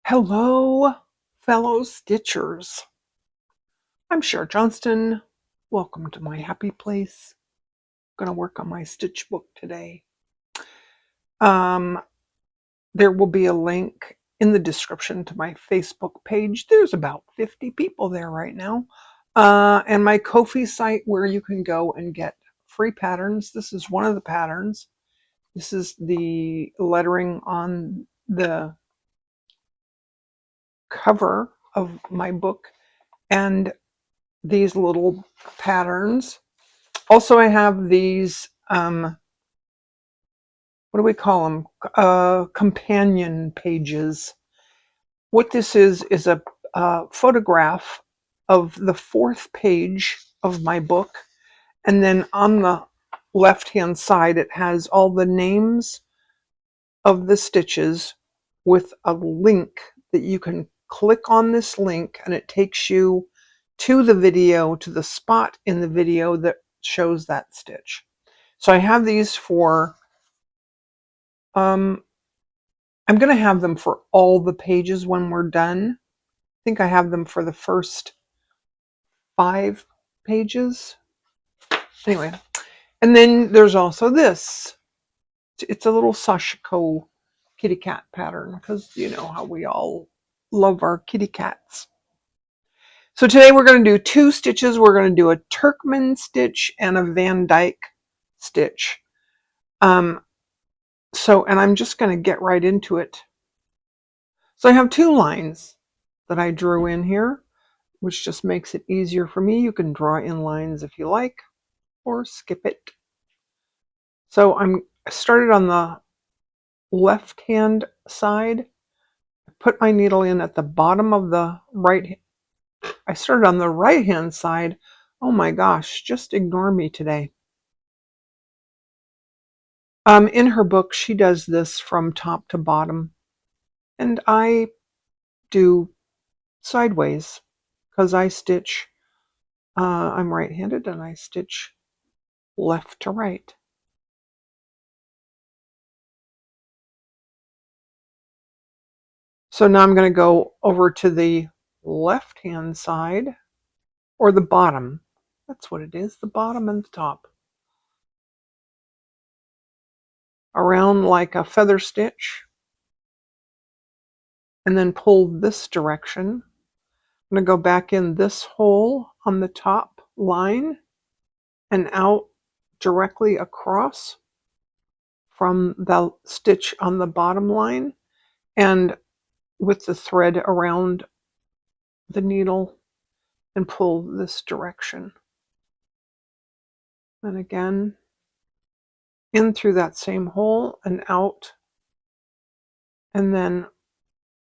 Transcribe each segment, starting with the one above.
Hello, fellow Stitchers. I'm Cher Johnston. Welcome to my happy place. I'm going to work on my stitch book today. There will be a link in the description to my Facebook page. There's about 50 people there right now. And my Ko-fi site where you can go and get free patterns. This is one of the patterns. This is the lettering on the cover of my book. And these little patterns. Also, I have these, what do we call them? Companion pages. What this is a photograph of the fourth page of my book. And then on the left-hand side, it has all the names of the stitches with a link that you can click on this link and it takes you to the video, to the spot in the video that shows that stitch. So I have these for, I'm going to have them for all the pages when we're done. I think I have them for the first 5 pages. Anyway, and then there's also this. It's a little Sashiko kitty cat pattern because you know how we all love our kitty cats. So today we're going to do 2 stitches. We're going to do a Turkman stitch and a Van Dyke stitch. And I'm just going to get right into it. So I have 2 lines that I drew in here, which just makes it easier for me. You can draw in lines if you like, or skip it. So I started on the left-hand side. I put my needle in at the bottom of the right. I started on the right-hand side. Oh my gosh, just ignore me today. In her book, she does this from top to bottom, and I do sideways because I stitch. I'm right-handed, and I stitch left to right. So now I'm going to go over to the left-hand side, or the bottom. That's what it is, the bottom and the top. Around like a feather stitch, and then pull this direction. I'm going to go back in this hole on the top line and out directly across from the stitch on the bottom line, and with the thread around the needle and pull this direction. And again, in through that same hole and out, and then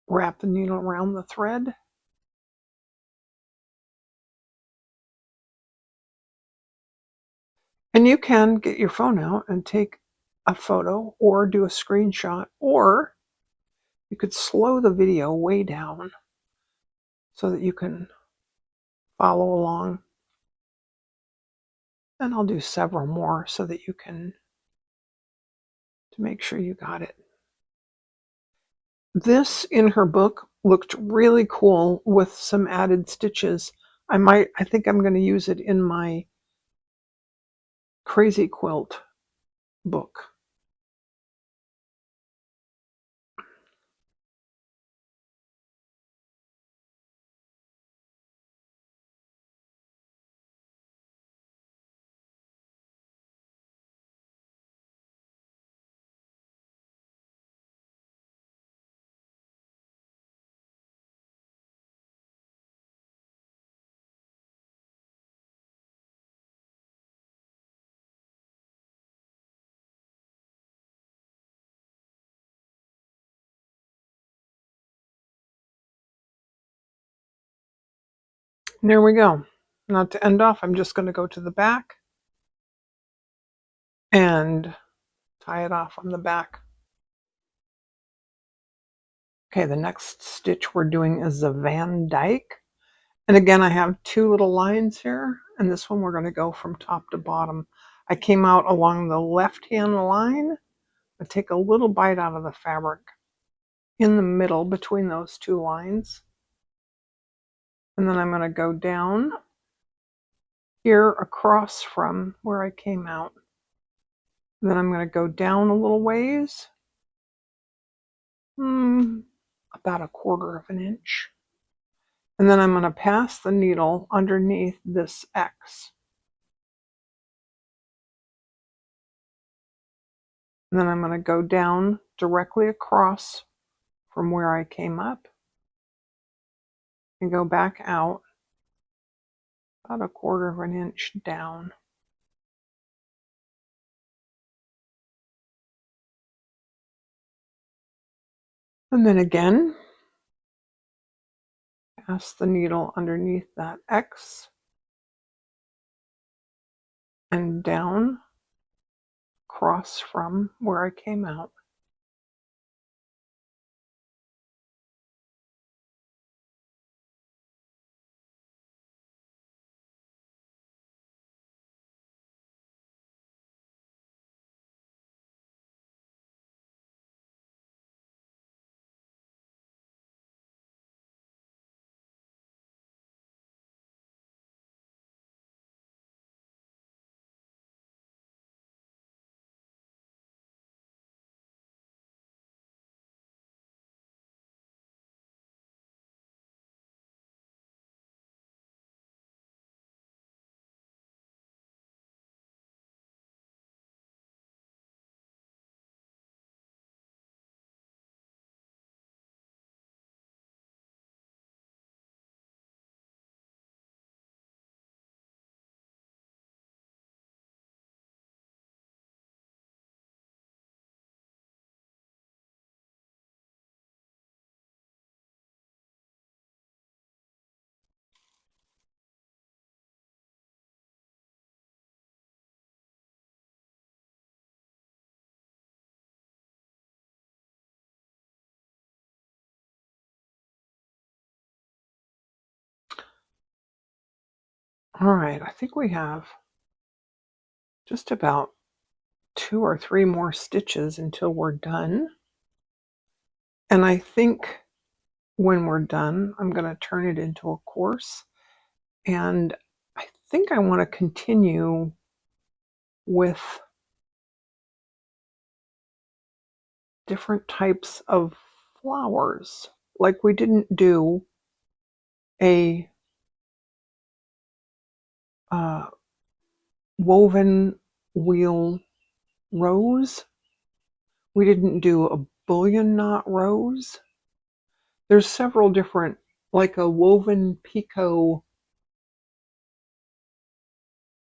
wrap the needle around the thread. And you can get your phone out and take a photo or do a screenshot, or you could slow the video way down so that you can follow along. And I'll do several more so that you can, to make sure you got it. This in her book looked really cool with some added stitches. I think I'm going to use it in my Crazy Quilt book. And there we go. Now to end off, I'm just going to go to the back and tie it off on the back. Okay, the next stitch we're doing is the Van Dyke. And again, I have 2 little lines here, and this one we're going to go from top to bottom. I came out along the left-hand line. I take a little bite out of the fabric in the middle between those two lines. And then I'm going to go down here across from where I came out. And then I'm going to go down a little ways, about 1/4 of an inch. And then I'm going to pass the needle underneath this X. And then I'm going to go down directly across from where I came up and go back out about 1/4 of an inch down. And then again, pass the needle underneath that X and down across from where I came out. All right, I think we have just about 2 or 3 more stitches until we're done. And I think when we're done, I'm going to turn it into a course. And I think I want to continue with different types of flowers. Like we didn't do a woven wheel rose. We didn't do a bullion knot rose. There's several different, like a woven picot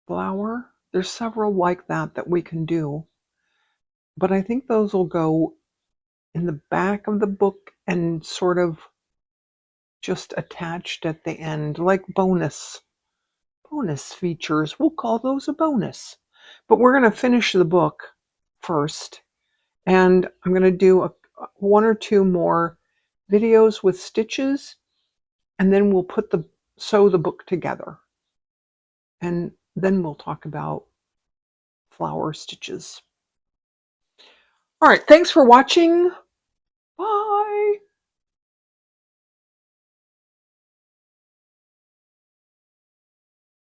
flower. There's several like that we can do. But I think those will go in the back of the book and sort of just attached at the end, like bonus features. We'll call those a bonus. But we're going to finish the book first. And I'm going to do 1 or 2 more videos with stitches, and then we'll sew the book together. And then we'll talk about flower stitches. All right, thanks for watching.